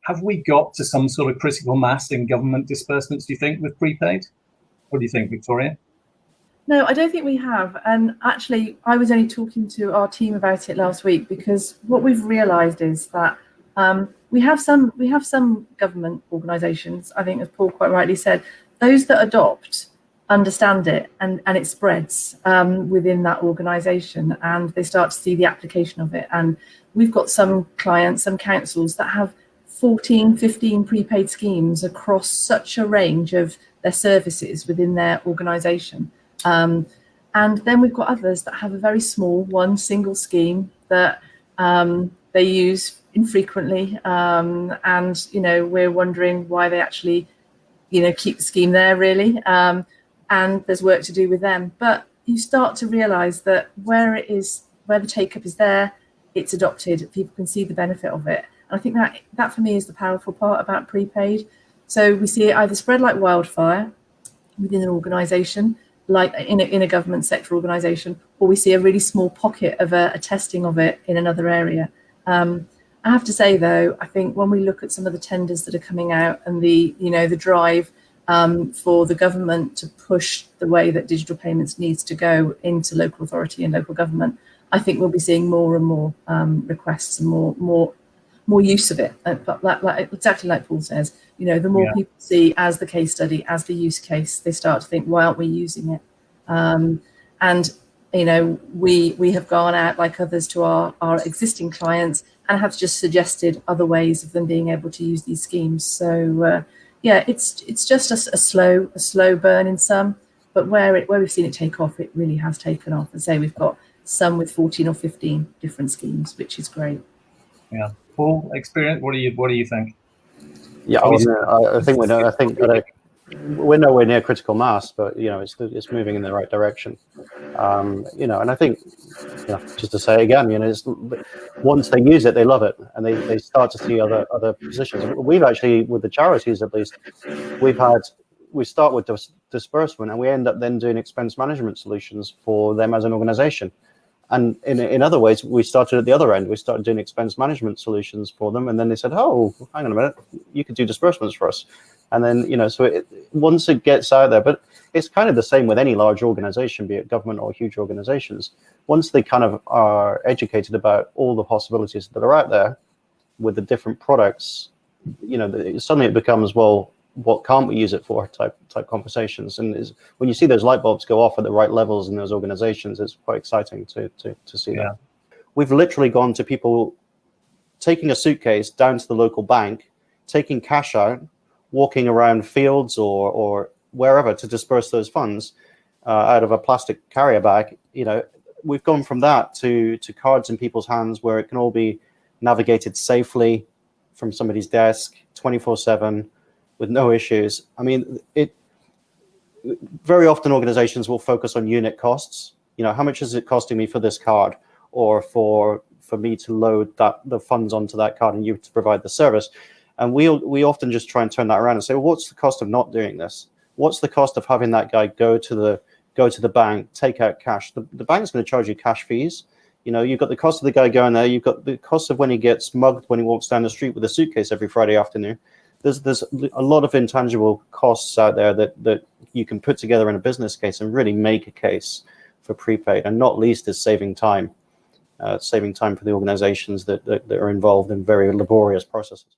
have we got to some sort of critical mass in government disbursements, do you think, with prepaid? What do you think, Victoria? No, I don't think we have. And actually, I was only talking to our team about it last week, because what we've realised is that we have some government organisations, I think, as Paul quite rightly said, those that adopt understand it, and it spreads within that organisation, and they start to see the application of it. And we've got some clients, some councils that have 14, 15 prepaid schemes across such a range of their services within their organisation. And then we've got others that have a very small one single scheme that they use infrequently, and we're wondering why they actually keep the scheme there, really, and there's work to do with them. But you start to realise that where the take-up is there, it's adopted, people can see the benefit of it. And I think that for me is the powerful part about prepaid. So we see it either spread like wildfire within an organisation, like in a government sector organisation, or we see a really small pocket of a testing of it in another area. I have to say, though, I think when we look at some of the tenders that are coming out, and the drive for the government to push the way that digital payments needs to go into local authority and local government, I think we'll be seeing more and more requests and more use of it. But exactly like Paul says, the more people see as the case study, as the use case, they start to think, why aren't we using it? And we have gone out like others to our existing clients and have just suggested other ways of them being able to use these schemes. So it's just a slow burn in some, but where we've seen it take off, it really has taken off. And say we've got some with 14 or 15 different schemes, which is great. Yeah. Paul, experience. What do you think? Yeah, I think we're nowhere near critical mass, but it's moving in the right direction. And I think, just to say again, once they use it, they love it, and they start to see other positions. We've actually, with the charities at least, we start with disbursement, and we end up then doing expense management solutions for them as an organisation. And in other ways, we started at the other end. We started doing expense management solutions for them, and then they said, "Oh, hang on a minute, you could do disbursements for us." And then once it gets out there, but it's kind of the same with any large organization, be it government or huge organizations. Once they kind of are educated about all the possibilities that are out there with the different products, suddenly it becomes, well, what can't we use it for type conversations. And when you see those light bulbs go off at the right levels in those organizations, it's quite exciting to see that. We've literally gone to people taking a suitcase down to the local bank, taking cash out, walking around fields or wherever to disperse those funds out of a plastic carrier bag. We've gone from that to cards in people's hands where it can all be navigated safely from somebody's desk 24/7 with no issues. I mean, very often organizations will focus on unit costs. How much is it costing me for this card, or for me to load the funds onto that card and you to provide the service? And we often just try and turn that around and say, well, what's the cost of not doing this? What's the cost of having that guy go to the bank, take out cash? The bank's going to charge you cash fees. You've got the cost of the guy going there. You've got the cost of when he gets mugged when he walks down the street with a suitcase every Friday afternoon. There's a lot of intangible costs out there that you can put together in a business case and really make a case for prepaid, and not least is saving time for the organizations that are involved in very laborious processes.